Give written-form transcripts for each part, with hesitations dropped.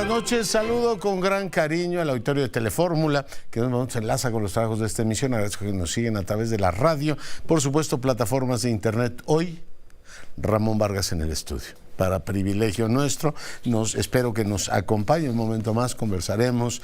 buenas noches. Saludo con gran cariño al auditorio de Telefórmula, que nos enlaza con los trabajos de esta emisión. Agradezco que nos siguen a través de la radio, por supuesto, plataformas de internet. Hoy, Ramón Vargas en el estudio. Para privilegio nuestro, espero que nos acompañe un momento más, conversaremos,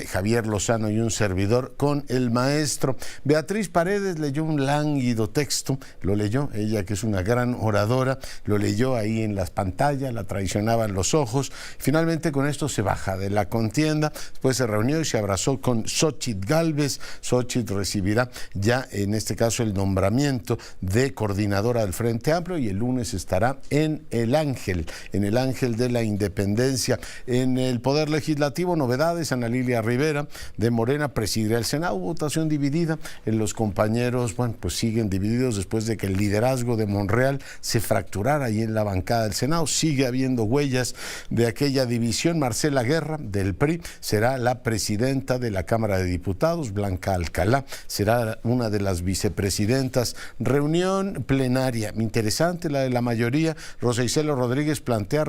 Javier Lozano y un servidor con el maestro. Beatriz Paredes leyó un lánguido texto, lo leyó, ella que es una gran oradora, lo leyó ahí en las pantallas, la traicionaban los ojos. Finalmente con esto se baja de la contienda, después se reunió y se abrazó con Xóchitl Gálvez. Xóchitl recibirá ya en este caso el nombramiento de coordinadora del Frente Amplio y el lunes estará en el Ángel de la Independencia. En el Poder Legislativo, novedades. Ana Lilia Rivera de Morena presidirá el Senado. Votación dividida. Los compañeros, bueno, pues siguen divididos después de que el liderazgo de Monreal se fracturara ahí en la bancada del Senado. Sigue habiendo huellas de aquella división. Marcela Guerra del PRI será la presidenta de la Cámara de Diputados. Blanca Alcalá será una de las vicepresidentas. Reunión plenaria interesante, la de la mayoría. Rosa Isela Rodríguez plantea,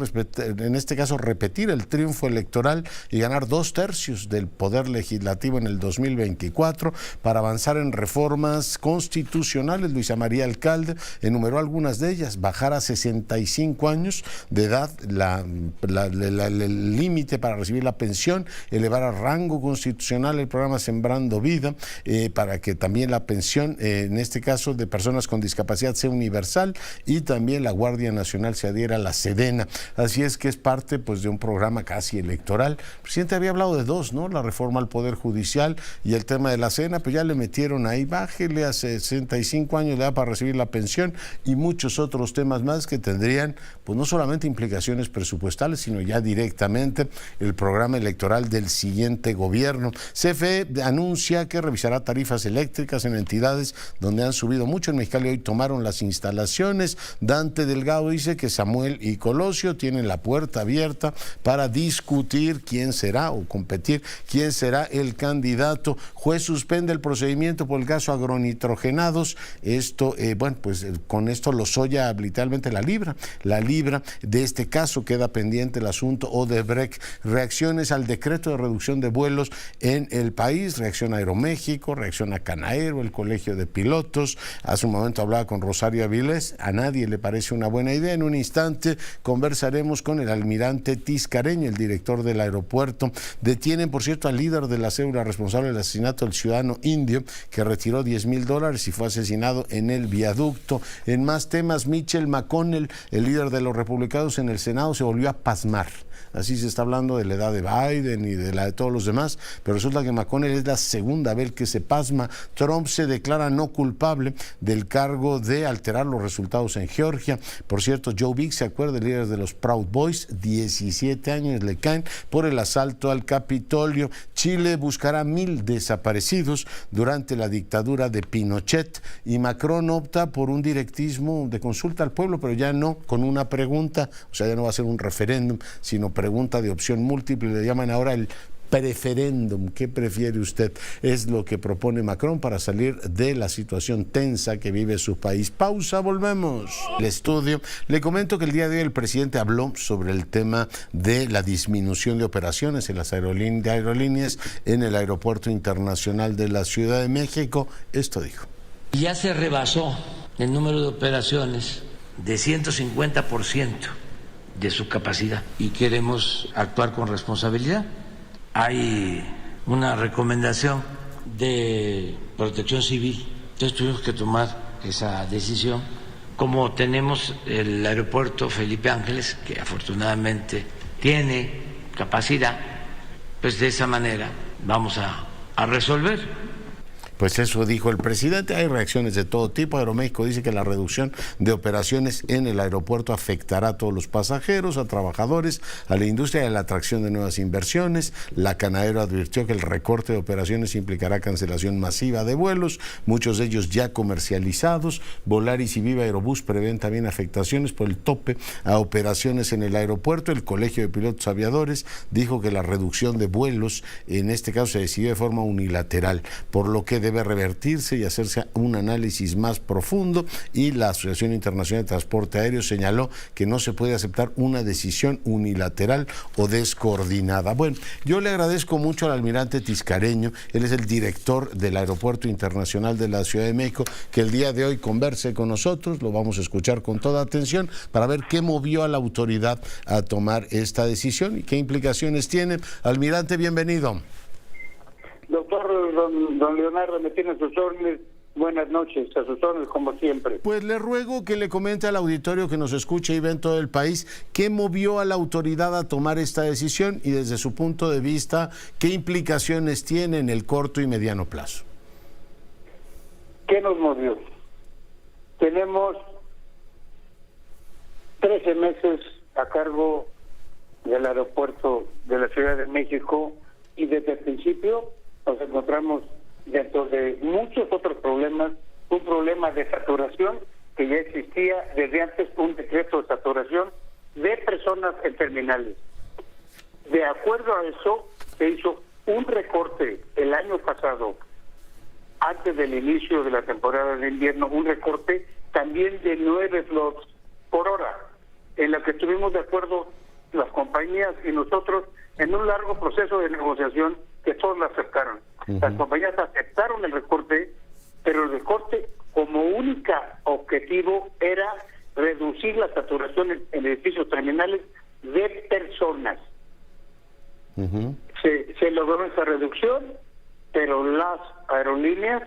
en este caso, repetir el triunfo electoral y ganar 2/3 del Poder Legislativo en el 2024 para avanzar en reformas constitucionales. Luisa María Alcalde enumeró algunas de ellas: bajar a 65 años de edad el límite para recibir la pensión, elevar a rango constitucional el programa Sembrando Vida, para que también la pensión, en este caso de personas con discapacidad, sea universal, y también la Guardia Nacional se adhiera a la Sedena. Así es que es parte pues de un programa casi electoral. El presidente había hablado de dos, ¿no? La reforma al Poder Judicial y el tema de la Sedena, pues ya le metieron ahí, bájele a 65 años de edad para recibir la pensión, y muchos otros temas más que tendrían pues no solamente implicaciones presupuestales, sino ya directamente el programa electoral del siguiente gobierno. CFE anuncia que revisará tarifas eléctricas en entidades donde han subido mucho. En Mexicali hoy tomaron las instalaciones. Dante Delgado dice que Samuel y Colosio tienen la puerta abierta para discutir quién será o competir quién será el candidato. Juez suspende el procedimiento por el caso agronitrogenados. Esto, bueno, pues con esto Lozoya literalmente la libra de este caso. Queda pendiente el asunto Odebrecht. Reacciones al decreto de reducción de vuelos en el país. Reacciona Aeroméxico, reacciona Canaero, el Colegio de Pilotos. Hace un momento hablaba con Rosario Avilés. A nadie le parece una buena idea. En un instante conversaremos con el almirante Tiscareño, el director del aeropuerto. Detienen, por cierto, al líder de la célula responsable del asesinato del ciudadano indio, que retiró $10,000 y fue asesinado en el viaducto. En más temas, Mitchell McConnell, el líder de los republicanos en el Senado, se volvió a pasmar. Así se está hablando de la edad de Biden y de la de todos los demás, pero resulta que McConnell es la segunda vez que se pasma. Trump se declara no culpable del cargo de alterar los resultados en Georgia. Por cierto, Joe Biggs, se acuerda, el líder de los Proud Boys, 17 años le caen por el asalto al Capitolio. Chile buscará 1,000 desaparecidos durante la dictadura de Pinochet, y Macron opta por un directismo de consulta al pueblo, pero ya no con una pregunta, o sea, ya no va a ser un referéndum, sino pregunta de opción múltiple. Le llaman ahora el preferéndum. ¿Qué prefiere usted? Es lo que propone Macron para salir de la situación tensa que vive su país. Pausa, volvemos. El estudio. Le comento que el día de hoy el presidente habló sobre el tema de la disminución de operaciones en las aerolíneas en el Aeropuerto Internacional de la Ciudad de México. Esto dijo. Ya se rebasó el número de operaciones de 150% de su capacidad y queremos actuar con responsabilidad. Hay una recomendación de Protección Civil, entonces tuvimos que tomar esa decisión. Como tenemos el aeropuerto Felipe Ángeles, que afortunadamente tiene capacidad, pues de esa manera vamos a resolver. Pues eso dijo el presidente. Hay reacciones de todo tipo. Aeroméxico dice que la reducción de operaciones en el aeropuerto afectará a todos los pasajeros, a trabajadores, a la industria y a la atracción de nuevas inversiones. La Canaero advirtió que el recorte de operaciones implicará cancelación masiva de vuelos, muchos de ellos ya comercializados. Volaris y Viva Aerobús prevén también afectaciones por el tope a operaciones en el aeropuerto. El Colegio de Pilotos Aviadores dijo que la reducción de vuelos, en este caso, se decidió de forma unilateral, por lo que debe revertirse y hacerse un análisis más profundo, y la Asociación Internacional de Transporte Aéreo señaló que no se puede aceptar una decisión unilateral o descoordinada. Bueno, yo le agradezco mucho al almirante Tiscareño, él es el director del Aeropuerto Internacional de la Ciudad de México, que el día de hoy converse con nosotros, lo vamos a escuchar con toda atención para ver qué movió a la autoridad a tomar esta decisión y qué implicaciones tiene. Almirante, bienvenido. Doctor, don Leonardo, me tiene sus órdenes. Buenas noches, a sus órdenes como siempre. Pues le ruego que le comente al auditorio que nos escucha y ve en todo el país qué movió a la autoridad a tomar esta decisión y desde su punto de vista, qué implicaciones tiene en el corto y mediano plazo. ¿Qué nos movió? Tenemos 13 meses a cargo del aeropuerto de la Ciudad de México y desde el principio nos encontramos dentro de muchos otros problemas, un problema de saturación que ya existía desde antes, un decreto de saturación de personas en terminales. De acuerdo a eso, se hizo un recorte el año pasado, antes del inicio de la temporada de invierno, un recorte también de 9 slots por hora, en la que estuvimos de acuerdo las compañías y nosotros en un largo proceso de negociación que todos lo aceptaron. Las compañías aceptaron el recorte, pero el recorte como única objetivo era reducir la saturación en edificios terminales de personas. Se logró esa reducción, pero las aerolíneas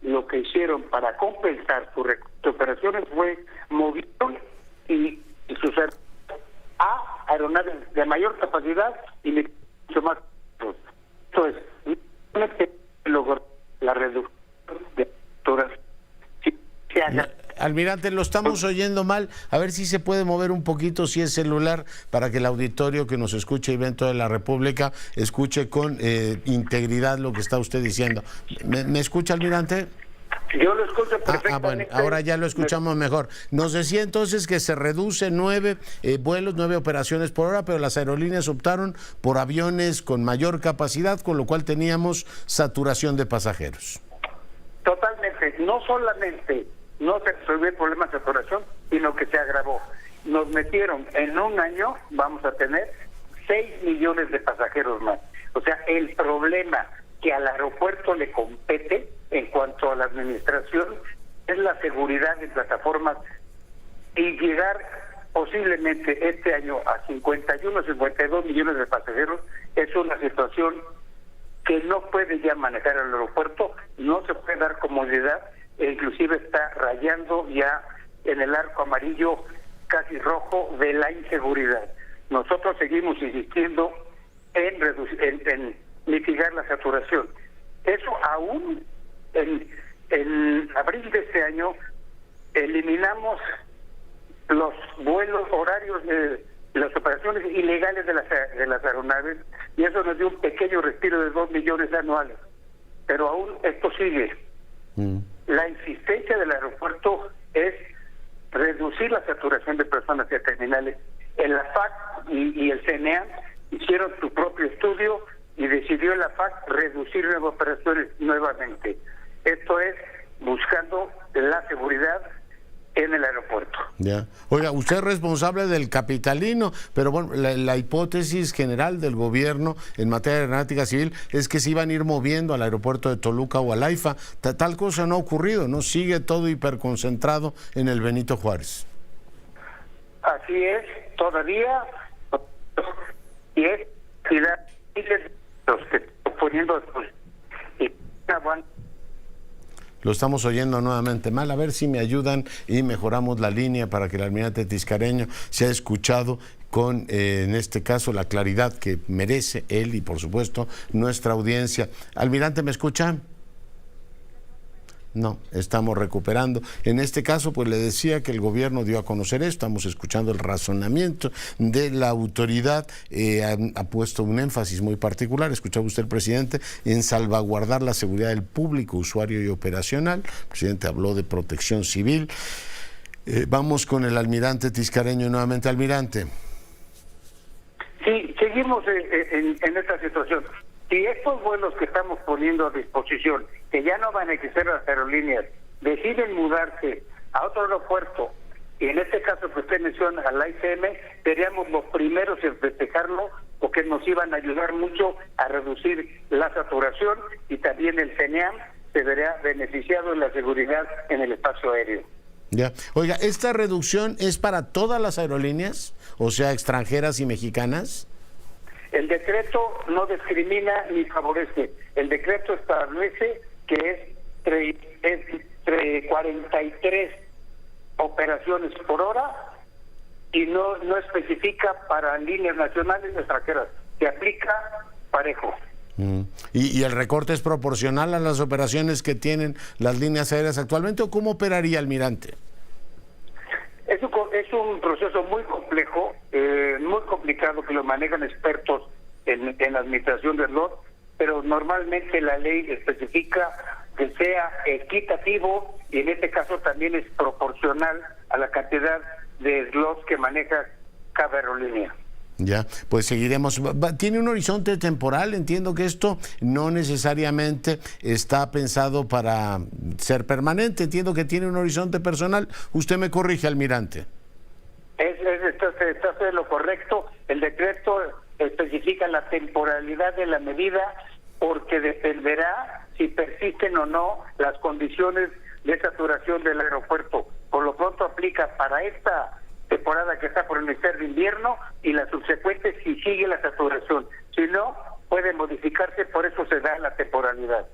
lo que hicieron para compensar sus operaciones fue movieron y sus a aeronaves de mayor capacidad y mucho más. Entonces, logró la reducción de saturación. Almirante, lo estamos oyendo mal, a ver si se puede mover un poquito, si es celular, para que el auditorio que nos escuche y ve en toda la República escuche con integridad lo que está usted diciendo. ¿Me escucha, almirante? Yo lo escucho perfectamente. Bueno, ahora ya lo escuchamos mejor. Nos decía entonces que se reduce 9 vuelos, 9 operaciones por hora, pero las aerolíneas optaron por aviones con mayor capacidad, con lo cual teníamos saturación de pasajeros. Totalmente, no solamente no se resolvió el problema de saturación, sino que se agravó. Nos metieron en un año, vamos a tener 6 millones de pasajeros más. O sea, el problema que al aeropuerto le compete en cuanto a la administración es la seguridad de plataformas y llegar posiblemente este año a 51, 52 millones de pasajeros es una situación que no puede ya manejar el aeropuerto, no se puede dar comodidad, e inclusive está rayando ya en el arco amarillo casi rojo de la inseguridad. Nosotros seguimos insistiendo en mitigar la saturación. Eso aún en abril de este año eliminamos los vuelos horarios de las operaciones ilegales de las aeronaves y eso nos dio un pequeño respiro de 2 millones anuales. Pero aún esto sigue. La insistencia del aeropuerto es reducir la saturación de personas y terminales. El AFAC y el CNEA hicieron su propio estudio y decidió el AFAC reducir las operaciones nuevamente. Esto es buscando la seguridad en el aeropuerto. Ya. Oiga, usted es responsable del capitalino, pero bueno, la hipótesis general del gobierno en materia de aeronáutica civil es que se iban a ir moviendo al aeropuerto de Toluca o al AIFA. Tal cosa no ha ocurrido, ¿no? Sigue todo hiperconcentrado en el Benito Juárez. Así es, todavía, y es los que están poniendo y Lo estamos oyendo nuevamente mal. A ver si me ayudan y mejoramos la línea para que el almirante Tiscareño sea escuchado con, en este caso, la claridad que merece él y, por supuesto, nuestra audiencia. Almirante, ¿me escucha? No, estamos recuperando. En este caso, pues le decía que el gobierno dio a conocer esto, estamos escuchando el razonamiento de la autoridad, ha puesto un énfasis muy particular, escuchaba usted el presidente, en salvaguardar la seguridad del público, usuario y operacional. El presidente habló de protección civil. Vamos con el almirante Tiscareño nuevamente. Almirante. Sí, seguimos en esta situación. Si estos vuelos que estamos poniendo a disposición, que ya no van a existir las aerolíneas, deciden mudarse a otro aeropuerto, y en este caso que usted menciona, al ICM, seríamos los primeros en festejarlo, porque nos iban a ayudar mucho a reducir la saturación, y también el CENEAM se verá beneficiado en la seguridad en el espacio aéreo. Ya. Oiga, ¿esta reducción es para todas las aerolíneas, o sea, extranjeras y mexicanas? El decreto no discrimina ni favorece. El decreto establece que es entre 43 operaciones por hora y no especifica para líneas nacionales o extranjeras. Se aplica parejo. ¿Y el recorte es proporcional a las operaciones que tienen las líneas aéreas actualmente, o cómo operaría, almirante? Es un proceso muy complejo, muy complicado, que lo manejan expertos en la administración del slot, pero normalmente la ley especifica que sea equitativo, y en este caso también es proporcional a la cantidad de slots que maneja cada aerolínea. Ya, pues seguiremos. Tiene un horizonte temporal, entiendo que esto no necesariamente está pensado para ser permanente, entiendo que tiene un horizonte personal. Usted me corrige, almirante. Está de lo correcto. El decreto especifica la temporalidad de la medida, porque dependerá si persisten o no las condiciones de saturación del aeropuerto. Por lo pronto aplica para esta temporada que está por iniciar de invierno, y la subsecuente si sigue la saturación. Si no, puede modificarse, por eso se da la temporalidad.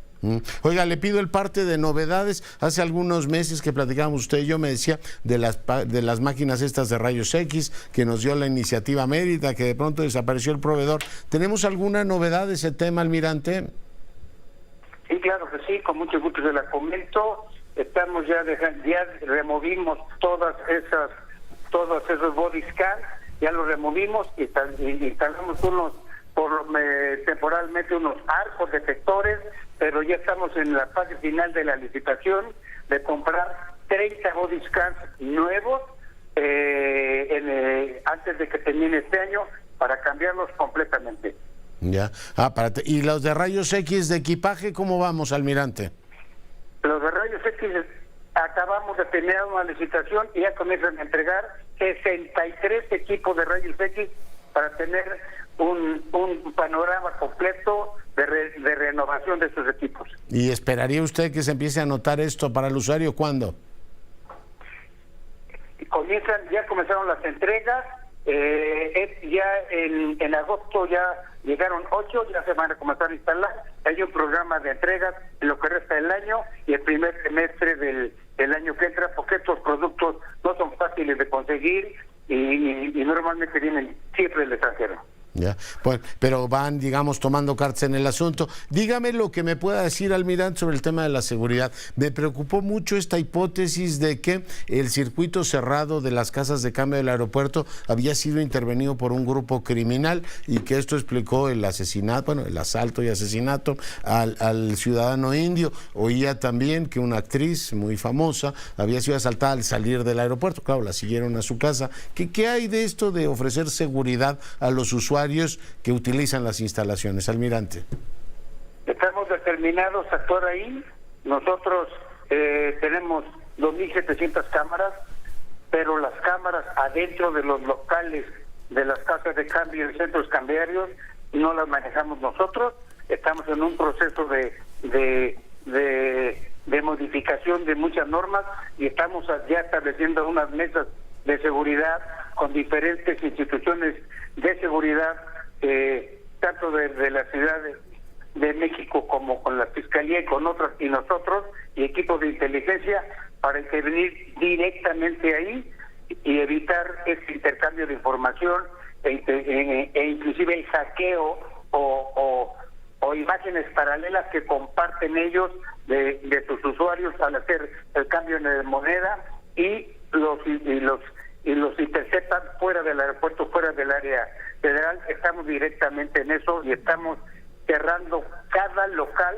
Oiga, le pido el parte de novedades. Hace algunos meses que platicábamos usted y yo, me decía de las máquinas estas de rayos X, que nos dio la iniciativa Mérida, que de pronto desapareció el proveedor. ¿Tenemos alguna novedad de ese tema, almirante? Sí, claro que sí, con mucho gusto se la comento. Estamos ya removimos todos esos body scans, ya los removimos y instalamos temporalmente unos arcos detectores, pero ya estamos en la fase final de la licitación de comprar 30 body scans nuevos antes de que termine este año, para cambiarlos completamente. Ya. ¿Y los de rayos X de equipaje, cómo vamos, almirante? Los de rayos X acabamos de tener una licitación y ya comienzan a entregar 63 equipos de rayos X para tener un panorama completo de renovación de estos equipos. ¿Y esperaría usted que se empiece a notar esto para el usuario cuándo? Ya comenzaron las entregas, ya en agosto ya llegaron 8, ya se van a comenzar a instalar. Hay un programa de entregas en lo que resta del año y el primer semestre del año que entra, porque estos productos no son fáciles de conseguir y normalmente vienen siempre del extranjero. Ya, pues, pero van, digamos, tomando cartas en el asunto. Dígame lo que me pueda decir, almirante, sobre el tema de la seguridad. Me preocupó mucho esta hipótesis de que el circuito cerrado de las casas de cambio del aeropuerto había sido intervenido por un grupo criminal, y que esto explicó el asesinato, el asalto y asesinato al ciudadano indio. Oía también que una actriz muy famosa había sido asaltada al salir del aeropuerto. Claro, la siguieron a su casa. ¿Qué hay de esto de ofrecer seguridad a los usuarios que utilizan las instalaciones, almirante? Estamos determinados a actuar ahí. Nosotros tenemos 2.700 cámaras, pero las cámaras adentro de los locales de las casas de cambio y centros cambiarios no las manejamos nosotros. Estamos en un proceso de modificación de muchas normas, y estamos ya estableciendo unas mesas de seguridad con diferentes instituciones de seguridad, tanto de la Ciudad de México como con la Fiscalía y con otras, y nosotros, y equipos de inteligencia, para intervenir directamente ahí y evitar ese intercambio de información e inclusive el hackeo o imágenes paralelas que comparten ellos de sus usuarios al hacer el cambio de moneda, y los interceptan fuera del aeropuerto, fuera del área federal. Estamos directamente en eso y estamos cerrando cada local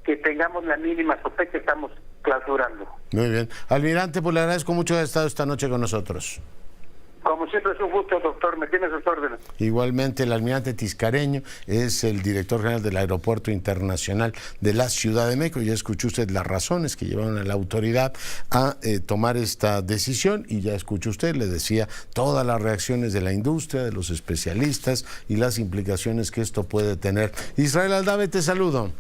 que tengamos la mínima sospecha, estamos clausurando. Muy bien. Almirante, pues le agradezco mucho haber estado esta noche con nosotros. Como siempre es un gusto, doctor, me tiene sus órdenes. Igualmente, el almirante Tiscareño es el director general del Aeropuerto Internacional de la Ciudad de México. Ya escuchó usted las razones que llevaron a la autoridad a tomar esta decisión y ya escuchó usted, le decía, todas las reacciones de la industria, de los especialistas y las implicaciones que esto puede tener. Israel Aldave, te saludo.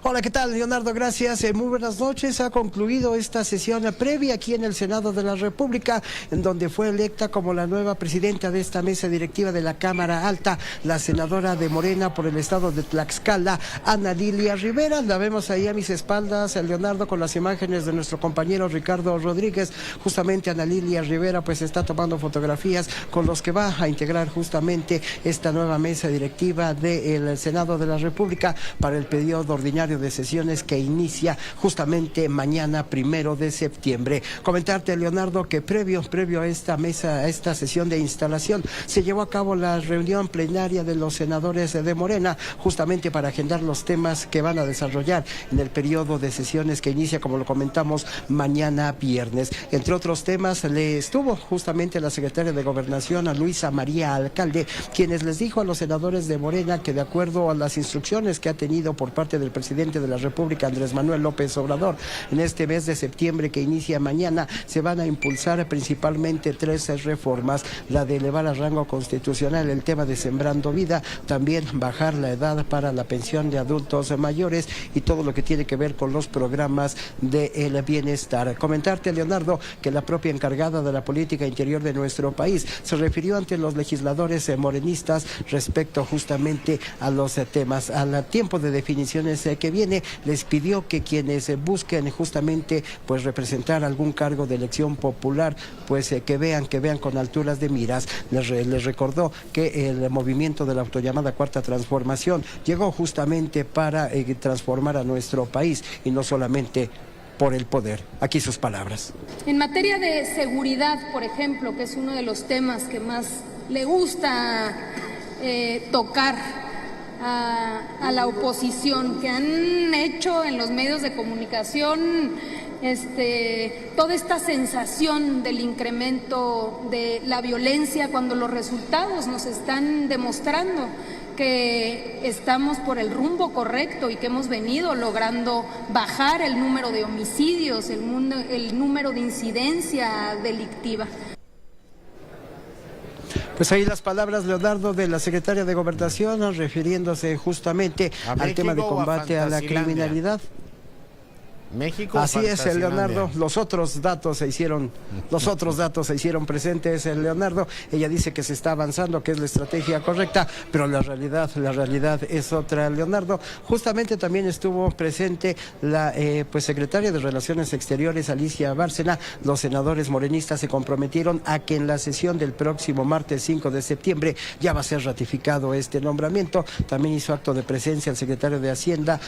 Hola, ¿qué tal, Leonardo? Gracias. Muy buenas noches. Ha concluido esta sesión previa aquí en el Senado de la República, en donde fue electa como la nueva presidenta de esta mesa directiva de la Cámara Alta, la senadora de Morena por el estado de Tlaxcala, Ana Lilia Rivera. La vemos ahí a mis espaldas, Leonardo, con las imágenes de nuestro compañero Ricardo Rodríguez. Justamente Ana Lilia Rivera pues está tomando fotografías con los que va a integrar justamente esta nueva mesa directiva del Senado de la República para el periodo ordinario de sesiones que inicia justamente mañana 1 de septiembre. Comentarte, Leonardo, que previo a esta mesa, a esta sesión de instalación, se llevó a cabo la reunión plenaria de los senadores de Morena, justamente para agendar los temas que van a desarrollar en el periodo de sesiones que inicia, como lo comentamos, mañana viernes. Entre otros temas, le estuvo justamente la secretaria de Gobernación, a Luisa María Alcalde, quienes les dijo a los senadores de Morena que, de acuerdo a las instrucciones que ha tenido por parte del presidente de la República, Andrés Manuel López Obrador, en este mes de septiembre que inicia mañana, se van a impulsar principalmente 3 reformas: la de elevar a rango constitucional el tema de Sembrando Vida, también bajar la edad para la pensión de adultos mayores y todo lo que tiene que ver con los programas del bienestar. Comentarte, Leonardo, que la propia encargada de la política interior de nuestro país se refirió ante los legisladores morenistas respecto justamente a los temas, al tiempo de definiciones que viene. Les pidió que quienes busquen justamente pues representar algún cargo de elección popular, pues que vean con alturas de miras. Les recordó que el movimiento de la autollamada Cuarta Transformación llegó justamente para transformar a nuestro país y no solamente por el poder. Aquí sus palabras. En materia de seguridad, por ejemplo, que es uno de los temas que más le gusta tocar a la oposición, que han hecho en los medios de comunicación toda esta sensación del incremento de la violencia, cuando los resultados nos están demostrando que estamos por el rumbo correcto y que hemos venido logrando bajar el número de homicidios, el número de incidencia delictiva. Pues ahí las palabras, Leonardo, de la secretaria de Gobernación, refiriéndose justamente al tema de combate a la criminalidad. México. Así es, Leonardo. Los otros datos se hicieron presentes, Leonardo. Ella dice que se está avanzando, que es la estrategia correcta, pero la realidad es otra, Leonardo. Justamente también estuvo presente la secretaria de Relaciones Exteriores, Alicia Bárcena. Los senadores morenistas se comprometieron a que en la sesión del próximo martes 5 de septiembre ya va a ser ratificado este nombramiento. También hizo acto de presencia el secretario de Hacienda,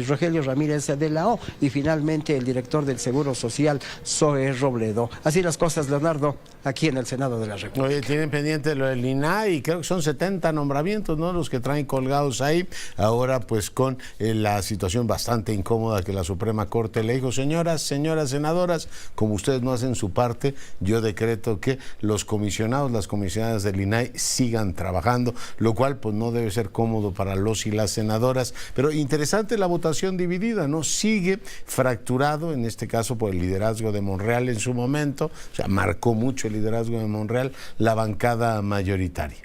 Rogelio Ramírez de la O, y finalmente el director del Seguro Social, Zoe Robledo. Así las cosas, Leonardo, aquí en el Senado de la República. Oye, tienen pendiente lo del INAI, creo que son 70 nombramientos, ¿no?, los que traen colgados ahí. Ahora, pues, con la situación bastante incómoda que la Suprema Corte le dijo: señoras senadoras, como ustedes no hacen su parte, yo decreto que los comisionados, las comisionadas del INAI sigan trabajando, lo cual, pues, no debe ser cómodo para los y las senadoras. Pero interesante la votación dividida, ¿no? Sigue fracturado, en este caso por el liderazgo de Monreal en su momento, o sea, marcó mucho el liderazgo de Monreal, la bancada mayoritaria.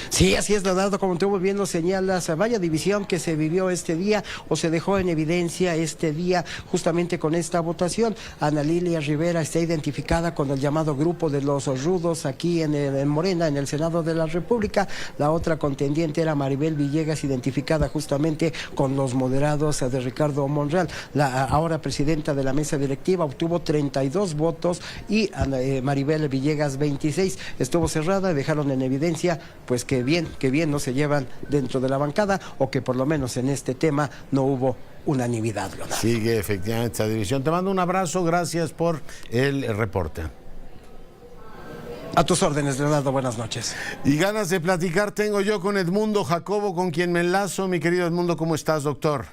Sí, así es, Leonardo, como tú muy bien lo señalas, vaya división que se vivió este día o se dejó en evidencia este día justamente con esta votación. Ana Lilia Rivera está identificada con el llamado grupo de los rudos aquí en Morena, en el Senado de la República. La otra contendiente era Maribel Villegas, identificada justamente con los moderados de Ricardo Monreal. La ahora presidenta de la mesa directiva obtuvo 32 votos y Maribel Villegas 26. Estuvo cerrada y dejaron en evidencia pues que bien no se llevan dentro de la bancada, o que por lo menos en este tema no hubo unanimidad, Leonardo. Sigue efectivamente esta división. Te mando un abrazo, gracias por el reporte. A tus órdenes, Leonardo, buenas noches. Y ganas de platicar tengo yo con Edmundo Jacobo, con quien me enlazo. Mi querido Edmundo, ¿cómo estás, doctor?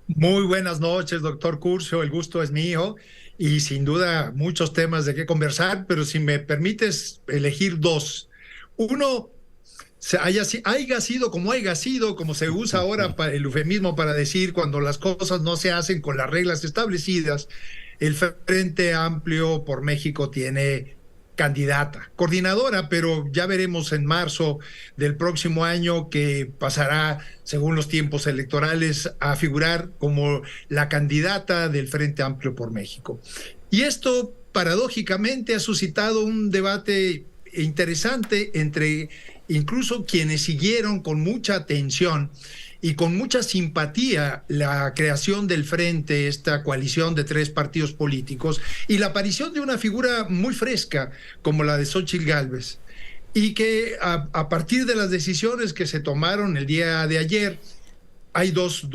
Muy buenas noches, doctor Curcio, el gusto es mío. y sin duda muchos temas de qué conversar, pero si me permites elegir dos. Uno, haya sido, como se usa ahora para el eufemismo para decir cuando las cosas no se hacen con las reglas establecidas, el Frente Amplio por México tiene candidata, coordinadora, pero ya veremos en marzo del próximo año que pasará, según los tiempos electorales, a figurar como la candidata del Frente Amplio por México. Y esto, paradójicamente, ha suscitado un debate interesante entre incluso quienes siguieron con mucha atención y con mucha simpatía la creación del Frente, esta coalición de 3 partidos políticos, y la aparición de una figura muy fresca como la de Xóchitl Gálvez, y que a partir de las decisiones que se tomaron el día de ayer, hay dos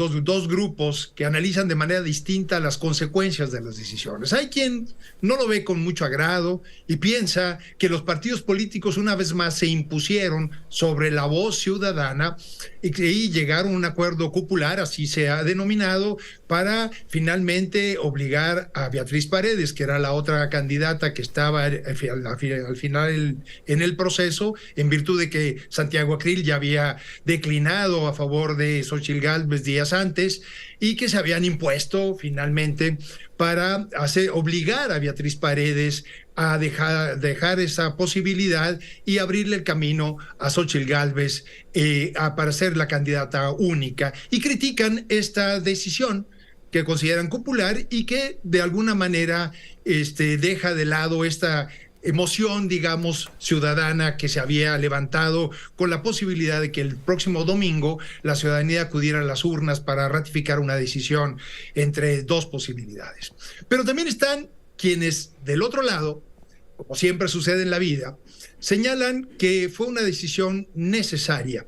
grupos que analizan de manera distinta las consecuencias de las decisiones. Hay quien no lo ve con mucho agrado y piensa que los partidos políticos una vez más se impusieron sobre la voz ciudadana y llegaron a un acuerdo cupular, así se ha denominado, para finalmente obligar a Beatriz Paredes, que era la otra candidata que estaba al final en el proceso, en virtud de que Santiago Acril ya había declinado a favor de Xóchitl Gálvez días antes, y que se habían impuesto finalmente para obligar a Beatriz Paredes a dejar esa posibilidad y abrirle el camino a Xóchitl Gálvez para ser la candidata única. Y critican esta decisión que consideran popular y que de alguna manera deja de lado esta emoción, digamos, ciudadana que se había levantado con la posibilidad de que el próximo domingo la ciudadanía acudiera a las urnas para ratificar una decisión entre 2 posibilidades. Pero también están quienes del otro lado, como siempre sucede en la vida, señalan que fue una decisión necesaria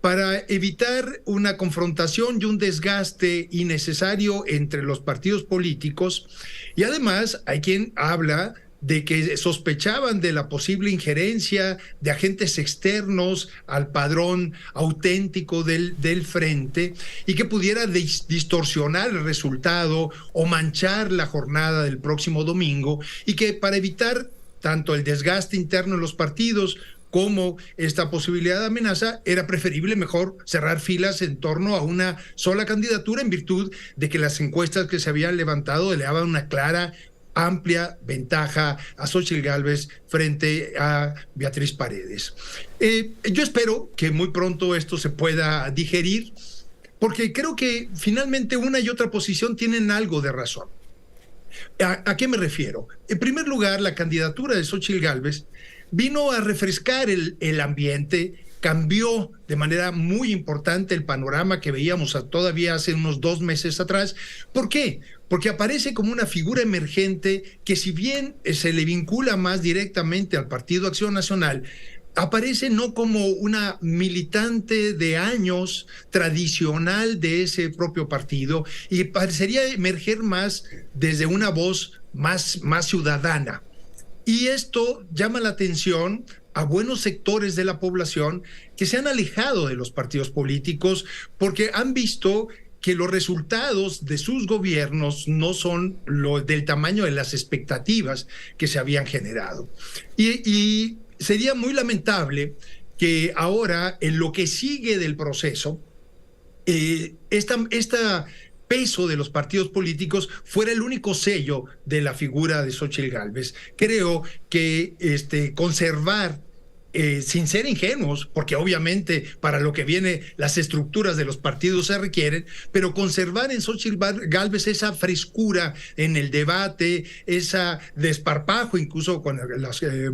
para evitar una confrontación y un desgaste innecesario entre los partidos políticos, y además hay quien habla de que sospechaban de la posible injerencia de agentes externos al padrón auténtico del frente y que pudiera distorsionar el resultado o manchar la jornada del próximo domingo, y que para evitar tanto el desgaste interno en los partidos como esta posibilidad de amenaza, era preferible mejor cerrar filas en torno a una sola candidatura, en virtud de que las encuestas que se habían levantado le daban una clara, amplia ventaja a Xóchitl Gálvez frente a Beatriz Paredes. Yo espero que muy pronto esto se pueda digerir, porque creo que finalmente una y otra posición tienen algo de razón. ¿A qué me refiero? En primer lugar, la candidatura de Xóchitl Gálvez vino a refrescar el ambiente, cambió de manera muy importante el panorama que veíamos todavía hace unos 2 meses atrás. ¿Por qué? Porque aparece como una figura emergente que, si bien se le vincula más directamente al Partido Acción Nacional, aparece no como una militante de años tradicional de ese propio partido, y parecería emerger más desde una voz más ciudadana. Y esto llama la atención a buenos sectores de la población que se han alejado de los partidos políticos porque han visto que los resultados de sus gobiernos no son del tamaño de las expectativas que se habían generado. Y sería muy lamentable que ahora, en lo que sigue del proceso, esta peso de los partidos políticos fuera el único sello de la figura de Xóchitl Gálvez. Creo que conservar, sin ser ingenuos, porque obviamente para lo que viene las estructuras de los partidos se requieren, pero conservar en Xóchitl Gálvez esa frescura en el debate, esa desparpajo, incluso cuando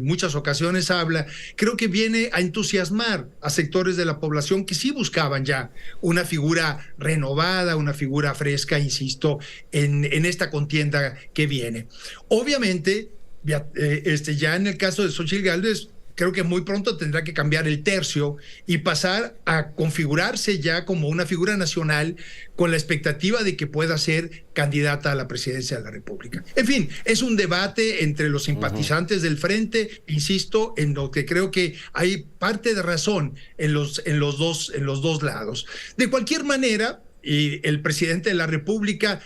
muchas ocasiones habla, creo que viene a entusiasmar a sectores de la población que sí buscaban ya una figura renovada, una figura fresca, insisto, en esta contienda que viene. Obviamente, ya en el caso de Xóchitl Gálvez, creo que muy pronto tendrá que cambiar el tercio y pasar a configurarse ya como una figura nacional, con la expectativa de que pueda ser candidata a la presidencia de la República. En fin, es un debate entre los simpatizantes del Frente, insisto, en lo que creo que hay parte de razón en los dos lados. De cualquier manera, el presidente de la República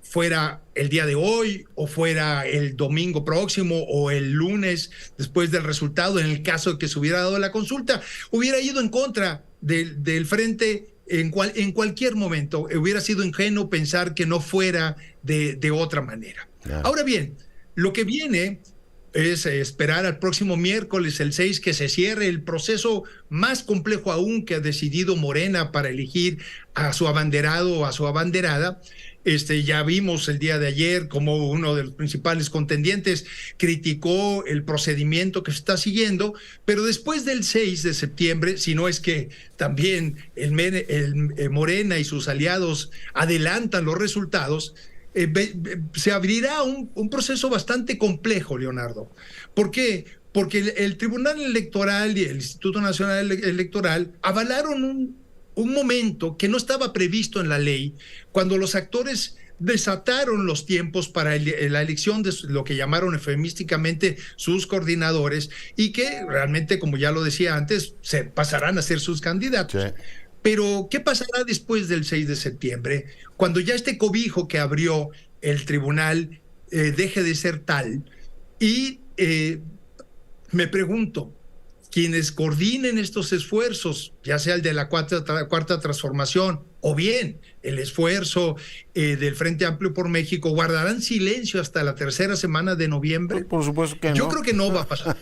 fuera el día de hoy o fuera el domingo próximo o el lunes después del resultado, en el caso de que se hubiera dado la consulta, hubiera ido en contra del frente en cualquier momento. Hubiera sido ingenuo pensar que no fuera de otra manera. Claro. Ahora bien, lo que viene es esperar al próximo miércoles, el 6, que se cierre el proceso más complejo aún que ha decidido Morena para elegir a su abanderado o a su abanderada. Ya vimos el día de ayer como uno de los principales contendientes criticó el procedimiento que se está siguiendo, pero después del 6 de septiembre, si no es que también Morena y sus aliados adelantan los resultados, se abrirá un proceso bastante complejo, Leonardo. ¿Por qué? Porque el Tribunal Electoral y el Instituto Nacional Electoral avalaron un momento que no estaba previsto en la ley, cuando los actores desataron los tiempos para la elección de lo que llamaron eufemísticamente sus coordinadores, y que realmente, como ya lo decía antes, se pasarán a ser sus candidatos. Sí. Pero, ¿qué pasará después del 6 de septiembre? Cuando ya este cobijo que abrió el tribunal deje de ser tal. Y me pregunto, quienes coordinen estos esfuerzos, ya sea el de la cuarta transformación o bien el esfuerzo del Frente Amplio por México, ¿guardarán silencio hasta la tercera semana de noviembre? Por supuesto que no. Yo creo que no va a pasar.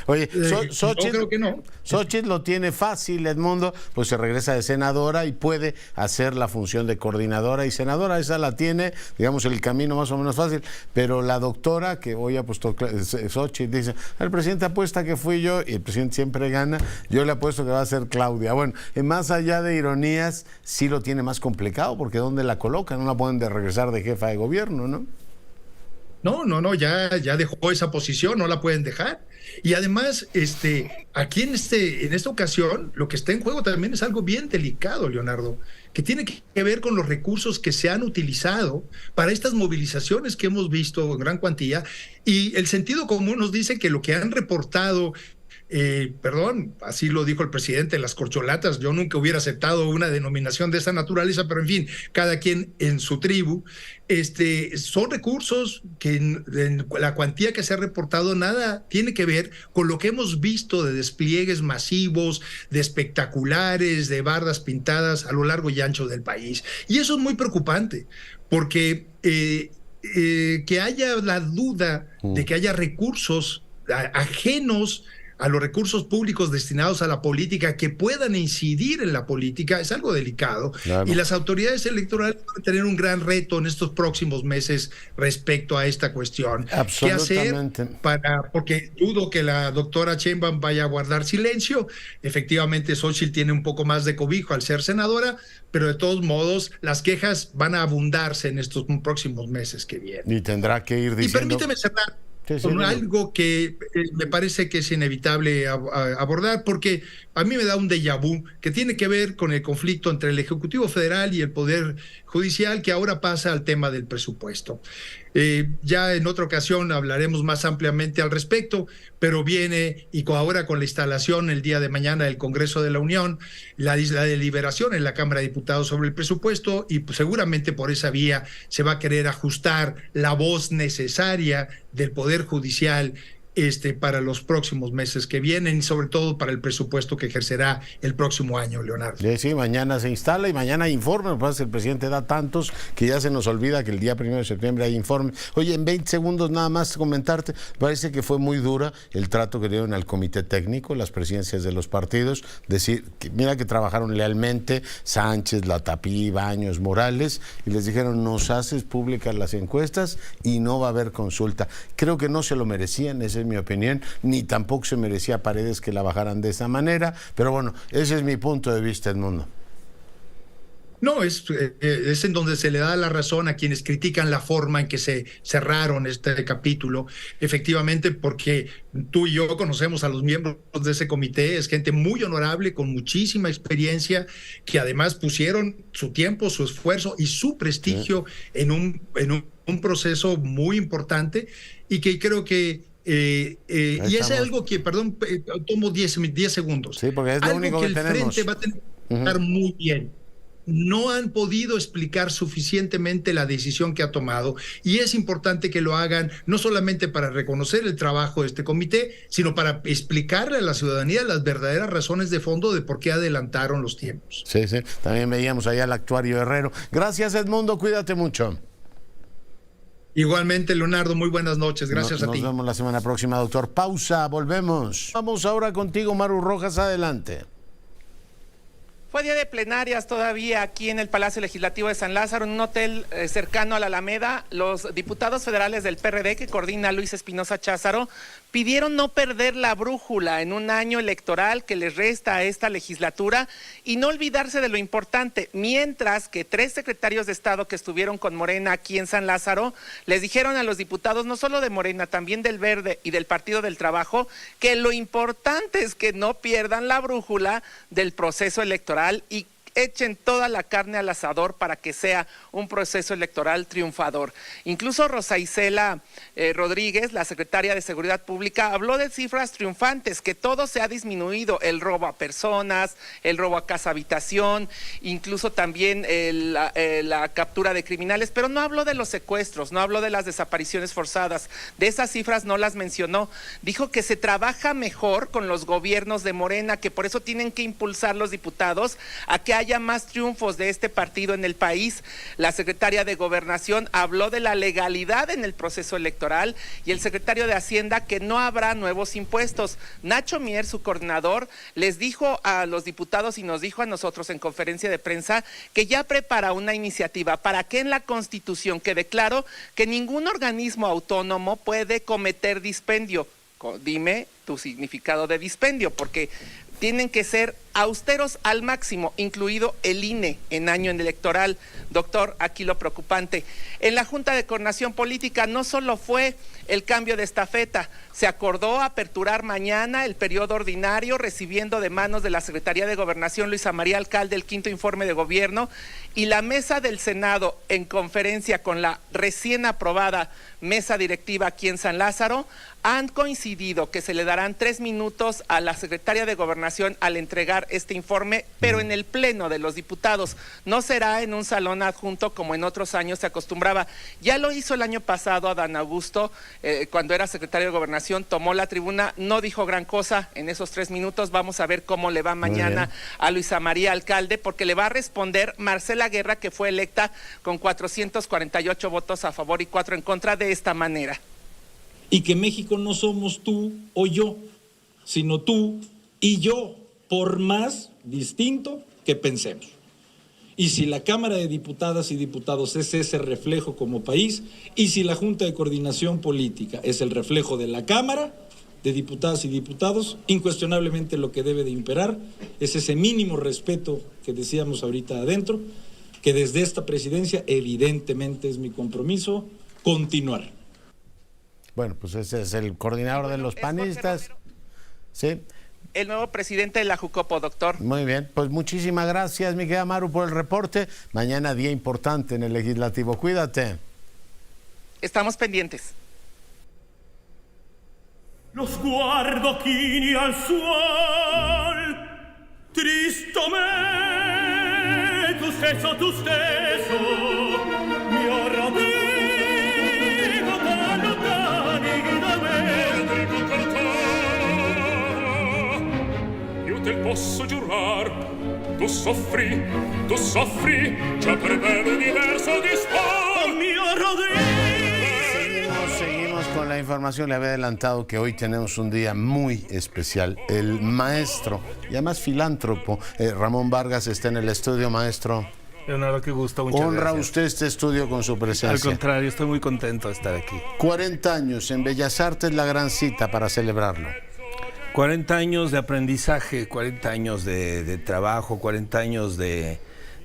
Oye, yo creo que no. Xochitl lo tiene fácil, Edmundo, pues se regresa de senadora y puede hacer la función de coordinadora y senadora. Esa la tiene, digamos, el camino más o menos fácil. Pero la doctora, que hoy apostó, Xochitl, dice, el presidente apuesta que fui yo, y el presidente siempre gana, yo le apuesto que va a ser Claudia. Bueno, más allá de ironías, sí lo tiene más complicado, porque ¿dónde la colocan? No la pueden regresar de jefa de gobierno, ¿no? No, ya dejó esa posición, no la pueden dejar. Y además, aquí en esta ocasión, lo que está en juego también es algo bien delicado, Leonardo, que tiene que ver con los recursos que se han utilizado para estas movilizaciones que hemos visto en gran cuantía, y el sentido común nos dice que lo que han reportado, así lo dijo el presidente, las corcholatas, yo nunca hubiera aceptado una denominación de esa naturaleza, pero en fin, cada quien en su tribu, son recursos que en la cuantía que se ha reportado nada tiene que ver con lo que hemos visto de despliegues masivos, de espectaculares, de bardas pintadas a lo largo y ancho del país. Y eso es muy preocupante, porque que haya la duda de que haya recursos ajenos a los recursos públicos destinados a la política que puedan incidir en la política es algo delicado. Claro. Y las autoridades electorales van a tener un gran reto en estos próximos meses respecto a esta cuestión. ¿Qué hacer porque dudo que la doctora Sheinbaum vaya a guardar silencio? Efectivamente, Xochitl tiene un poco más de cobijo al ser senadora, pero de todos modos las quejas van a abundarse en estos próximos meses que vienen. Y tendrá que ir diciendo... Y permíteme cerrar con algo que me parece que es inevitable abordar, porque a mí me da un déjà vu que tiene que ver con el conflicto entre el Ejecutivo Federal y el Poder Judicial, que ahora pasa al tema del presupuesto. Ya en otra ocasión hablaremos más ampliamente al respecto, pero viene, y ahora con la instalación el día de mañana del Congreso de la Unión, la deliberación en la Cámara de Diputados sobre el presupuesto, y pues seguramente por esa vía se va a querer ajustar la voz necesaria del Poder Judicial para los próximos meses que vienen, y sobre todo para el presupuesto que ejercerá el próximo año, Leonardo. Sí, mañana se instala y mañana hay informe, pues el presidente da tantos que ya se nos olvida que el día 1 de septiembre hay informe. Oye, en 20 segundos nada más comentarte, parece que fue muy dura el trato que dieron al comité técnico, las presidencias de los partidos, decir, que mira que trabajaron lealmente, Sánchez, Latapí, Baños, Morales, y les dijeron, nos haces públicas las encuestas y no va a haber consulta. Creo que no se lo merecían, ese es mi opinión, ni tampoco se merecía Paredes que la bajaran de esa manera, pero bueno, ese es mi punto de vista, Edmundo. No, es en donde se le da la razón a quienes critican la forma en que se cerraron este capítulo, efectivamente, porque tú y yo conocemos a los miembros de ese comité, es gente muy honorable, con muchísima experiencia, que además pusieron su tiempo, su esfuerzo y su prestigio en un proceso muy importante, y que creo que y es algo que, tomo 10 segundos. Sí, porque es lo único que el tenemos. frente va a tener que estar muy bien. no han podido explicar suficientemente la decisión que ha tomado, y es importante que lo hagan no solamente para reconocer el trabajo de este comité, sino para explicarle a la ciudadanía las verdaderas razones de fondo de por qué adelantaron los tiempos. Sí, sí, también veíamos allá al actuario Herrero. Gracias, Edmundo, cuídate mucho. Igualmente, Leonardo, muy buenas noches, gracias a ti. Nos vemos la semana próxima, doctor. Pausa, volvemos. Vamos ahora contigo, Maru Rojas, adelante. Fue día de plenarias todavía aquí en el Palacio Legislativo de San Lázaro, en un hotel cercano a la Alameda. Los diputados federales del PRD, que coordina Luis Espinosa Cházaro, pidieron no perder la brújula en un año electoral que les resta a esta legislatura y no olvidarse de lo importante, mientras que 3 secretarios de Estado que estuvieron con Morena aquí en San Lázaro les dijeron a los diputados, no solo de Morena, también del Verde y del Partido del Trabajo, que lo importante es que no pierdan la brújula del proceso electoral y echen toda la carne al asador para que sea un proceso electoral triunfador. Incluso Rosa Isela Rodríguez, la secretaria de Seguridad Pública, habló de cifras triunfantes, que todo se ha disminuido, el robo a personas, el robo a casa habitación, incluso también la captura de criminales, pero no habló de los secuestros, no habló de las desapariciones forzadas, de esas cifras no las mencionó. Dijo que se trabaja mejor con los gobiernos de Morena, que por eso tienen que impulsar los diputados a que haya más triunfos de este partido en el país. La secretaria de Gobernación habló de la legalidad en el proceso electoral y el secretario de Hacienda que no habrá nuevos impuestos. Nacho Mier, su coordinador, les dijo a los diputados y nos dijo a nosotros en conferencia de prensa que ya prepara una iniciativa para que en la Constitución quede claro que ningún organismo autónomo puede cometer dispendio. Dime tu significado de dispendio, porque tienen que ser austeros al máximo, incluido el INE en año electoral. Doctor, aquí lo preocupante. En la Junta de Coordinación Política no solo fue el cambio de estafeta, se acordó aperturar mañana el periodo ordinario, recibiendo de manos de la Secretaría de Gobernación Luisa María Alcalde el 5º informe de gobierno, y la mesa del Senado, en conferencia con la recién aprobada mesa directiva aquí en San Lázaro, han coincidido que se le darán 3 minutos a la Secretaría de Gobernación al entregar este informe, pero en el pleno de los diputados. No será en un salón adjunto como en otros años se acostumbraba. Ya lo hizo el año pasado Adán Augusto, cuando era secretario de Gobernación, tomó la tribuna, no dijo gran cosa en esos 3 minutos. Vamos a ver cómo le va mañana a Luisa María Alcalde, porque le va a responder Marcela Guerra, que fue electa con 448 votos a favor y 4 en contra, de esta manera. Y que México no somos tú o yo, sino tú y yo, por más distinto que pensemos. Y si la Cámara de Diputadas y Diputados es ese reflejo como país, y si la Junta de Coordinación Política es el reflejo de la Cámara de Diputadas y Diputados, incuestionablemente lo que debe de imperar es ese mínimo respeto que decíamos ahorita adentro, que desde esta presidencia evidentemente es mi compromiso continuar. Bueno, pues ese es el coordinador de los panistas. Sí. El nuevo presidente de la Jucopo, doctor. Muy bien, pues muchísimas gracias, mi querida Maru, por el reporte. Mañana día importante en el Legislativo. Cuídate. Estamos pendientes. Lo sguardo chini al suol, tristamente, tu stesso, mio radino, tan lontani da me, io te posso giurar, tu soffri, già per me l'universo dispone, mio radino. Seguimos con la información. Le había adelantado que hoy tenemos un día muy especial. El maestro y además filántropo Ramón Vargas está en el estudio. Maestro, Leonardo, qué gusto, muchas honra gracias. usted este estudio con su presencia. Al contrario, estoy muy contento de estar aquí. 40 años en Bellas Artes, la gran cita para celebrarlo. 40 años de aprendizaje, 40 años de trabajo, 40 años de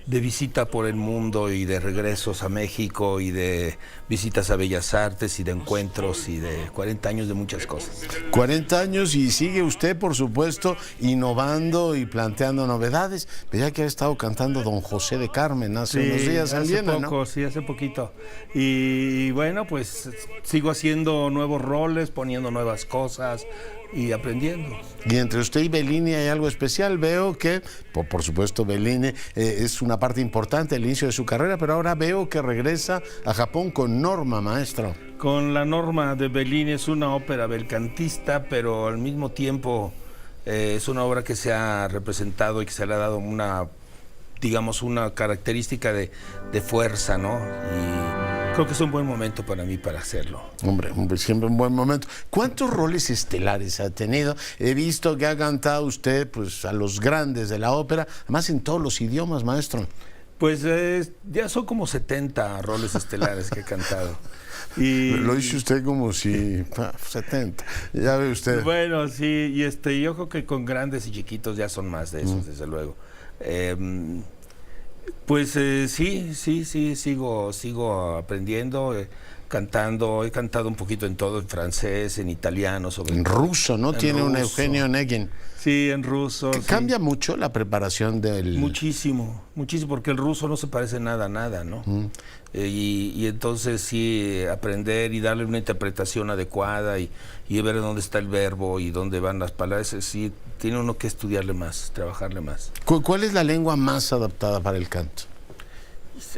visita por el mundo y de regresos a México y de visitas a Bellas Artes y de encuentros y de 40 años de muchas cosas. 40 años y sigue usted, por supuesto, innovando y planteando novedades. Veía que ha estado cantando Don José de Carmen hace unos días en Viena, ¿no? Sí, hace poquito. Y bueno, pues sigo haciendo nuevos roles, poniendo nuevas cosas, y aprendiendo. Y entre usted y Bellini hay algo especial. Veo que, por supuesto, Bellini es una parte importante del inicio de su carrera, pero ahora veo que regresa a Japón con Norma, maestro. Con la Norma de Bellini es una ópera belcantista, pero al mismo tiempo es una obra que se ha representado y que se le ha dado una, digamos, una característica de fuerza, ¿no? Y creo que es un buen momento para mí para hacerlo. Hombre, siempre un buen momento. ¿Cuántos roles estelares ha tenido? He visto que ha cantado usted pues a los grandes de la ópera, además en todos los idiomas, maestro. Pues ya son como 70 roles estelares que he cantado. Y lo dice usted como si 70, ya ve usted. Bueno, sí, y yo creo que con grandes y chiquitos ya son más de esos, desde luego. Pues sí, sigo aprendiendo, cantando. He cantado un poquito en todo, en francés, en italiano, en ruso, ¿no? Tiene un Eugenio Onegin. Sí, en ruso. ¿Cambia mucho la preparación del...? Muchísimo, porque el ruso no se parece nada a nada, ¿no? Y entonces sí, aprender y darle una interpretación adecuada y ver dónde está el verbo y dónde van las palabras, sí, tiene uno que estudiarle más, trabajarle más. ¿Cuál es la lengua más adaptada para el canto?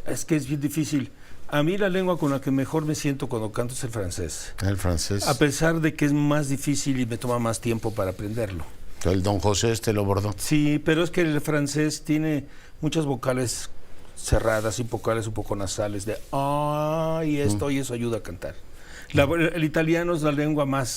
Es que es bien difícil. A mí la lengua con la que mejor me siento cuando canto es el francés. El francés. A pesar de que es más difícil y me toma más tiempo para aprenderlo. El Don José lo bordó. Sí, pero es que el francés tiene muchas vocales cerradas y vocales un poco nasales de y esto y eso ayuda a cantar. El italiano es la lengua más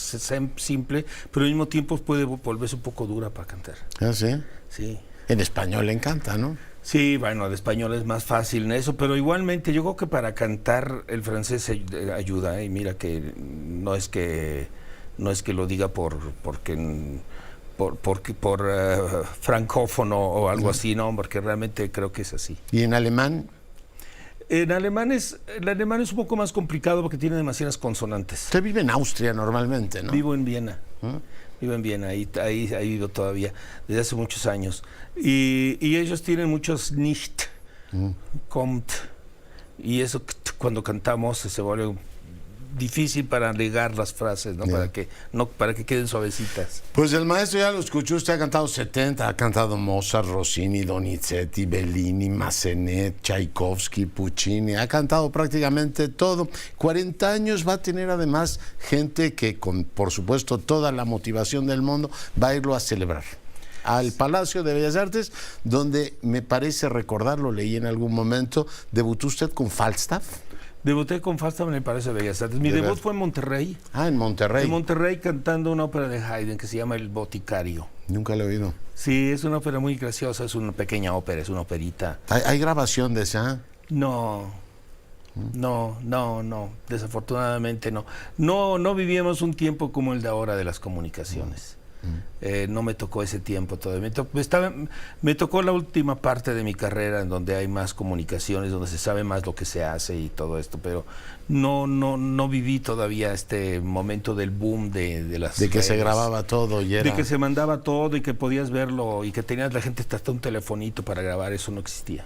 simple, pero al mismo tiempo puede volverse un poco dura para cantar. ¿Ah, sí? Sí. En español le encanta, ¿no? Sí, bueno, el español es más fácil en eso, pero igualmente yo creo que para cantar el francés ayuda, y mira que no es que lo diga por francófono o algo así, no, porque realmente creo que es así. ¿Y en alemán? El alemán es un poco más complicado porque tiene demasiadas consonantes. Usted vive en Austria normalmente, ¿no? Vivo en Viena. Vivo en Viena, ahí vivo todavía, desde hace muchos años. Y ellos tienen muchos nicht, kommt, y eso cuando cantamos se vuelve difícil para ligar las frases, ¿no? Para que queden suavecitas. Pues el maestro ya lo escuchó, usted ha cantado 70, ha cantado Mozart, Rossini, Donizetti, Bellini, Massenet, Tchaikovsky, Puccini, ha cantado prácticamente todo. 40 años, va a tener además gente que con, por supuesto, toda la motivación del mundo va a irlo a celebrar al Palacio de Bellas Artes, donde me parece recordar, lo leí en algún momento, debutó usted con Falstaff. Debuté con Falstaff en el Palacio de Bellas Artes. Mi debut fue en Monterrey. Ah, en Monterrey. En Monterrey cantando una ópera de Haydn que se llama El Boticario. Nunca lo he oído. Sí, es una ópera muy graciosa, es una pequeña ópera, es una operita. ¿Hay grabación de esa? No, desafortunadamente no. No vivíamos un tiempo como el de ahora de las comunicaciones. No me tocó ese tiempo todavía. Me tocó la última parte de mi carrera en donde hay más comunicaciones, donde se sabe más lo que se hace y todo esto, pero no viví todavía este momento del boom de las de que redes, se grababa todo y era... de que se mandaba todo y que podías verlo y que tenías la gente hasta un telefonito para grabar, eso no existía.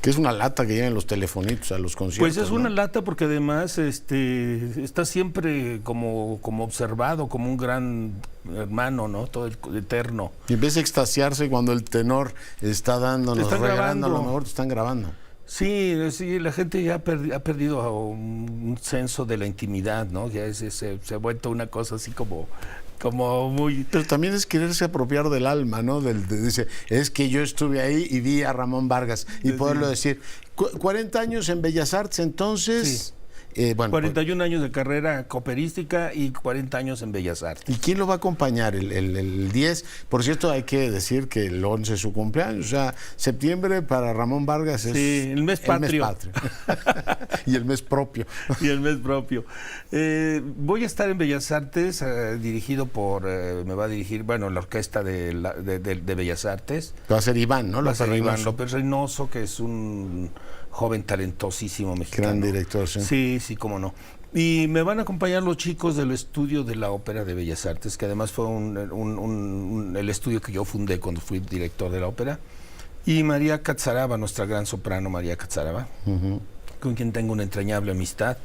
Que es una lata que llevan los telefonitos a los conciertos. Pues es una lata porque además está siempre como observado, como un gran hermano, ¿no? Todo el eterno. Y en vez de extasiarse cuando el tenor está dándonos, regalando, a lo mejor te están grabando. Sí, la gente ya ha perdido un senso de la intimidad, ¿no? Ya se ha vuelto una cosa así como muy... Pero también es quererse apropiar del alma, ¿no? Dice, es que yo estuve ahí y vi a Ramón Vargas y poderlo decir. 40 años en Bellas Artes, entonces... Sí. 41 años de carrera operística y 40 años en Bellas Artes. ¿Y quién lo va a acompañar el 10? Por cierto, hay que decir que el 11 es su cumpleaños, o sea, septiembre para Ramón Vargas es el mes patrio. Y el mes propio. Y el mes propio. Voy a estar en Bellas Artes, dirigido por, me va a dirigir, la orquesta de Bellas Artes. Va a ser Iván, ¿no? Va a ser Iván López Reynoso, que es un joven talentosísimo mexicano. Gran director, sí. Sí, cómo no. Y me van a acompañar los chicos del estudio de la Ópera de Bellas Artes, que además fue el estudio que yo fundé cuando fui director de la ópera. Y María Catzaraba, nuestra gran soprano María Catzaraba, con quien tengo una entrañable amistad.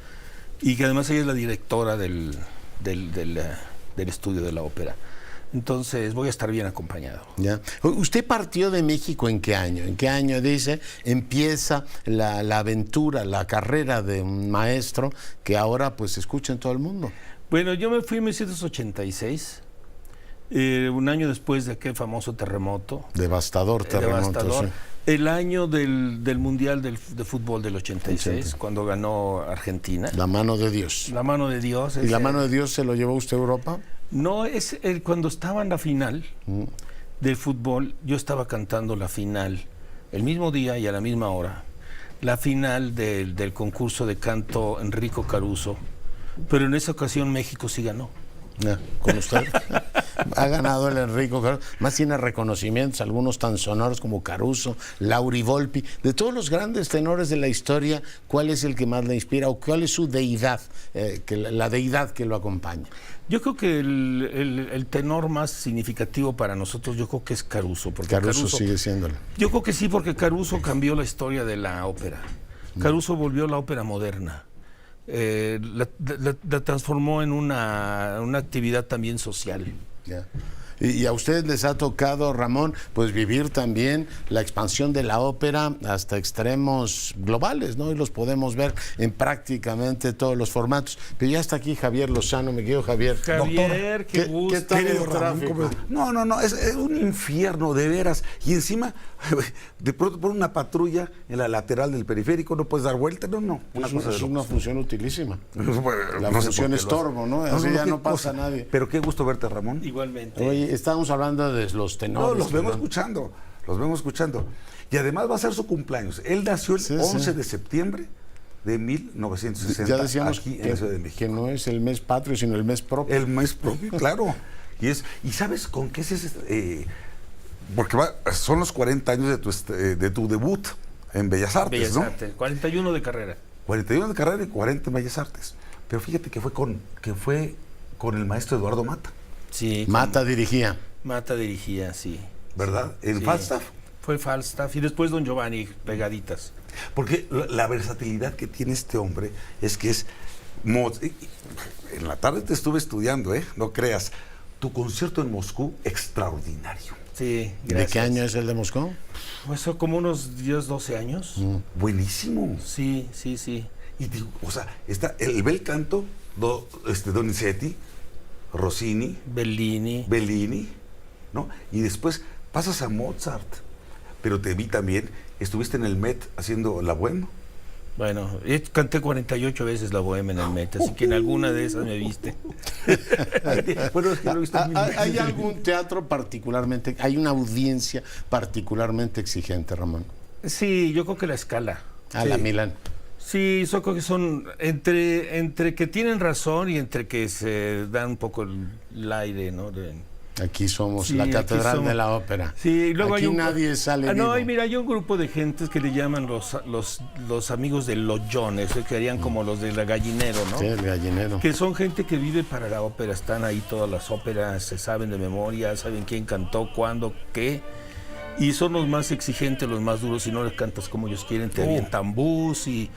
Y que además ella es la directora del estudio de la ópera. Entonces voy a estar bien acompañado. Ya. ¿Usted partió de México en qué año? ¿En qué año, dice, empieza la aventura, la carrera de un maestro que ahora pues se escucha en todo el mundo? Bueno, yo me fui en 1986, un año después de aquel famoso terremoto. Devastador terremoto, devastador. sí. El año del Mundial de Fútbol del 86, cuando ganó Argentina. La mano de Dios. La mano de Dios. ¿Y la mano de Dios se lo llevó usted a Europa? No, cuando estaba en la final del fútbol, yo estaba cantando la final, el mismo día y a la misma hora, la final del concurso de canto Enrico Caruso, pero en esa ocasión México sí ganó. Ya, con usted. Ha ganado el Enrico Caruso. Más tiene reconocimientos, algunos tan sonoros como Caruso, Lauri Volpi. De todos los grandes tenores de la historia, ¿cuál es el que más le inspira o cuál es su deidad, la deidad que lo acompaña? Yo creo que el tenor más significativo para nosotros, yo creo que es Caruso. Porque Caruso sigue siéndolo. Yo creo que sí, porque Caruso cambió la historia de la ópera. Caruso volvió la ópera moderna. La transformó en una actividad también social. Yeah. Y a ustedes les ha tocado, Ramón, pues vivir también la expansión de la ópera hasta extremos globales, ¿no? Y los podemos ver en prácticamente todos los formatos. Pero ya está aquí Javier Lozano, me quedo Javier. Javier, Doctor, qué gusto. ¿Qué tal el tráfico? No, es un infierno, de veras. Y encima, de pronto por una patrulla en la lateral del periférico, no puedes dar vuelta, no. Es una función utilísima. La no función estorbo, ¿no? Así ya no pasa nadie. Pero qué gusto verte, Ramón. Igualmente. Oye, estábamos hablando de los tenores. No, los vemos escuchando. Y además va a ser su cumpleaños. Él nació el 11 de septiembre de 1960. Ya decíamos aquí en la Ciudad de México. Que no es el mes patrio, sino el mes propio. El mes propio, claro. Y ¿sabes con qué es ese? Porque son los 40 años de tu debut en Bellas Artes, Bellas ¿no? Artes, 41 de carrera. 41 de carrera y 40 en Bellas Artes. Pero fíjate que fue con el maestro Eduardo Mata. Sí. Mata dirigía, sí. ¿Verdad? ¿En Sí. Falstaff? Fue Falstaff y después Don Giovanni, pegaditas. Porque la versatilidad que tiene este hombre es que es... En la tarde te estuve estudiando, no creas. Tu concierto en Moscú, extraordinario. Sí, gracias. ¿De qué año es el de Moscú? Pues son como unos 10, 12 años. Buenísimo. Sí. Y digo, o sea, está el bel canto, Donizetti, Rossini, Bellini, ¿no? Y después pasas a Mozart. Pero te vi también, estuviste en el Met haciendo la Bohème. Bueno, canté 48 veces la Bohème en el Met, así que en alguna de esas me viste. Bueno, es que lo he visto ¿Hay algún teatro particularmente, hay una audiencia particularmente exigente, Ramón? Sí, yo creo que la Scala. Sí. La Milán. Sí, yo creo que son entre que tienen razón y entre que se dan un poco el aire, ¿no? Aquí somos la catedral de la ópera. Sí, luego aquí nadie sale vivo. No, y mira, hay un grupo de gentes que le llaman los amigos de Loyones, que harían como los del gallinero, ¿no? Sí, el gallinero. Que son gente que vive para la ópera, están ahí todas las óperas, se saben de memoria, saben quién cantó, cuándo, qué. Y son los más exigentes, los más duros. Si no les cantas como ellos quieren, te avientan bus y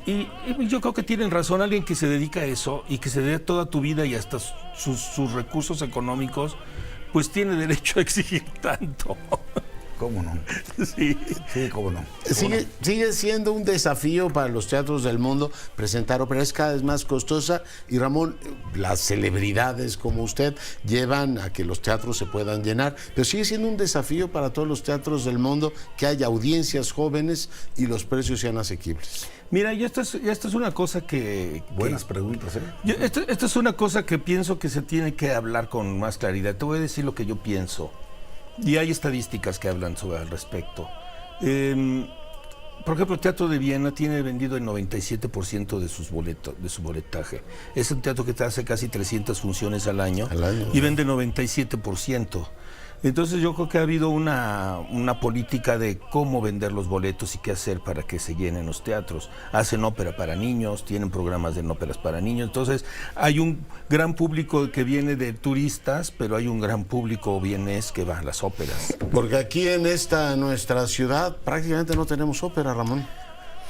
yo creo que tienen razón. Alguien que se dedica a eso y que se dedica toda tu vida y hasta sus recursos económicos, pues tiene derecho a exigir tanto. ¿Cómo no? Sí, cómo no. Sigue siendo un desafío para los teatros del mundo presentar ópera, es cada vez más costosa y Ramón, las celebridades como usted llevan a que los teatros se puedan llenar, pero sigue siendo un desafío para todos los teatros del mundo que haya audiencias jóvenes y los precios sean asequibles. Mira, esto es una cosa que... Buenas preguntas, Esto es una cosa que pienso que se tiene que hablar con más claridad. Te voy a decir lo que yo pienso. Y hay estadísticas que hablan al respecto. Por ejemplo, el Teatro de Viena tiene vendido el 97% de su boletaje. Es un teatro que te hace casi 300 funciones al año. Y vende 97%. Entonces yo creo que ha habido una política de cómo vender los boletos y qué hacer para que se llenen los teatros. Hacen ópera para niños, tienen programas de óperas para niños. Entonces hay un gran público que viene de turistas, pero hay un gran público vienés que va a las óperas. Porque aquí en nuestra ciudad prácticamente no tenemos ópera, Ramón.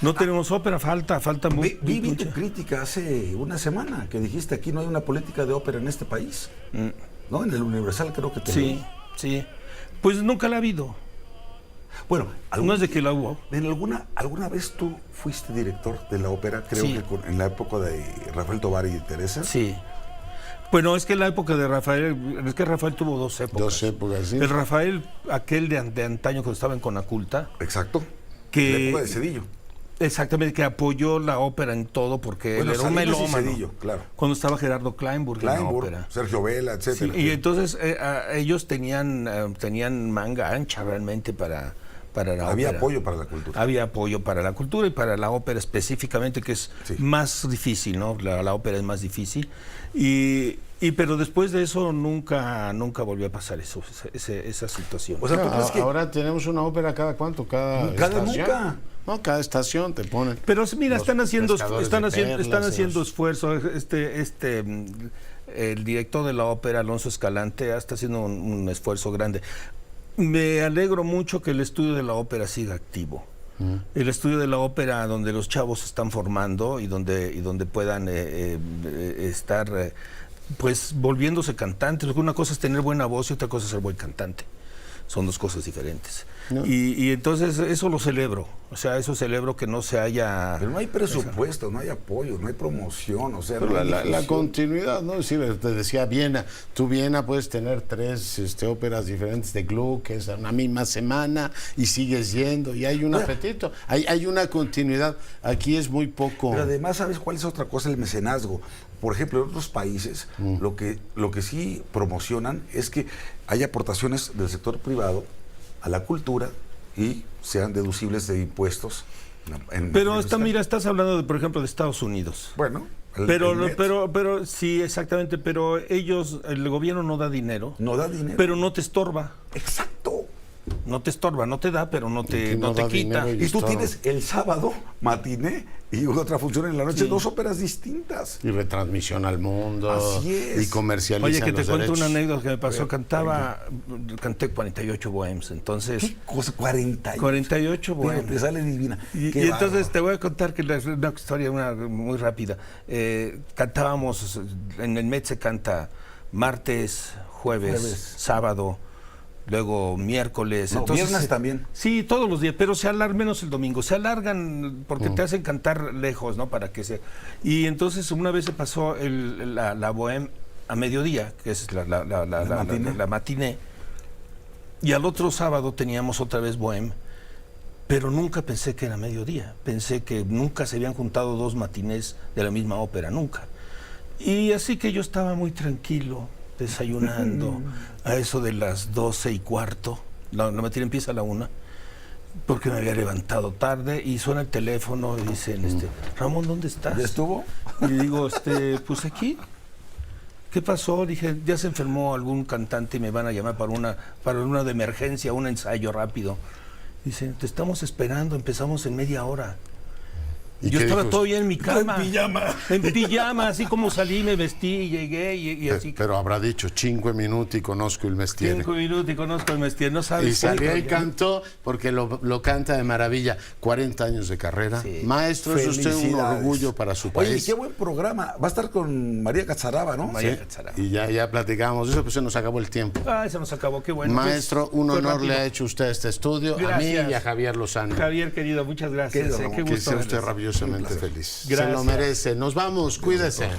No tenemos ópera, falta mucho. Vi tu crítica hace una semana que dijiste aquí no hay una política de ópera en este país. ¿no? En el Universal creo que tenía. Sí, sí. Pues nunca la ha habido. Bueno, no es de que la hubo. ¿Alguna vez tú fuiste director de la ópera, creo Sí. que en la época de Rafael Tovar y Teresa? Sí. Bueno, es que la época de Rafael, es que Rafael tuvo dos épocas. Dos épocas, sí. El Rafael, aquel de antaño cuando estaba en Conaculta. Exacto. Que, la época de Cedillo. Exactamente, que apoyó la ópera en todo porque él era un melómano. Cedillo, claro. Cuando estaba Gerardo Kleinburg en la ópera. Sergio Vela, etcétera. Sí, y entonces ellos tenían manga ancha realmente para la Había ópera. apoyo para la cultura. Había apoyo para la cultura y para la ópera específicamente, que es más difícil, ¿no? La ópera es más difícil. Pero después de eso nunca volvió a pasar esa situación. O sea, ¿tú crees que ahora tenemos una ópera cada cuánto? Cada estación. Nunca. No, cada estación te ponen. Pero mira, están haciendo esfuerzos. esfuerzos. El director de la ópera, Alonso Escalante, está haciendo un esfuerzo grande. Me alegro mucho que el estudio de la ópera siga activo. El estudio de la ópera donde los chavos se están formando y donde puedan estar pues volviéndose cantantes. Una cosa es tener buena voz y otra cosa es ser buen cantante. Son dos cosas diferentes. No. Y entonces eso lo celebro. O sea, eso celebro que no se haya... Pero no hay presupuesto, no hay apoyo, no hay promoción, o sea... Pero no la continuidad, ¿no? Sí, te decía Viena. Tú Viena puedes tener 3 óperas diferentes de Gluck, que es una misma semana, y sigues yendo, y hay un apetito. Hay una continuidad. Aquí es muy poco... Pero además, ¿sabes cuál es otra cosa? El mecenazgo. Por ejemplo, en otros países, lo que sí promocionan es que hay aportaciones del sector privado a la cultura y sean deducibles de impuestos. Pero estás hablando por ejemplo, de Estados Unidos. Bueno, pero sí, exactamente, pero el gobierno no da dinero. No da dinero. Pero no te estorba. Exacto. No te estorba, no te da, pero no te quita. Y tú tienes el sábado matiné y otra función en la noche, 2 óperas distintas. Y retransmisión al mundo. Así es. Y comercializan. Oye, que te cuento derechos. una anécdota que me pasó. Canté 48 bohems, entonces... ¿Qué cosa? 48. 48 bohems. Te sale divina. Y entonces te voy a contar que una historia muy rápida. Cantábamos, en el Met se canta martes, jueves. Sábado, luego miércoles. No, entonces, viernes también. Sí, todos los días, pero se alargan menos el domingo. Se alargan porque te hacen cantar lejos, ¿no? Para que se... Y entonces una vez se pasó la bohème a mediodía, que es la matiné. Y al otro sábado teníamos otra vez bohème, pero nunca pensé que era mediodía. Pensé que nunca se habían juntado 2 matinés de la misma ópera, nunca. Y así que yo estaba muy tranquilo, desayunando a eso de las 12:15. La matiné empieza a la 1, porque me había levantado tarde y suena el teléfono y dicen, Ramón, ¿dónde estás? ¿Ya estuvo? Y digo, pues aquí. ¿Qué pasó? Dije, ya se enfermó algún cantante y me van a llamar para una de emergencia, un ensayo rápido. Dice, te estamos esperando, empezamos en media hora. Yo estaba todavía en mi cama. En pijama, así como salí, me vestí, llegué y así. Pero habrá dicho 5 minuti conosco il mestiere. 5 minuti conozco el mestiere, no sabes. Y salió y cantó, porque lo canta de maravilla. 40 años de carrera. Sí. Maestro, es usted un orgullo para su país. Oye, qué buen programa. Va a estar con María Catzaraba, ¿no? María Catzaraba. Y ya platicamos eso, pues se nos acabó el tiempo. Se nos acabó, qué bueno. Maestro, un honor le ha hecho usted a este estudio, gracias. A mí y a Javier Lozano. Javier, querido, muchas gracias. Qué gusto. Que sea usted rabiosamente feliz. Gracias. Se lo merece. Nos vamos, cuídese.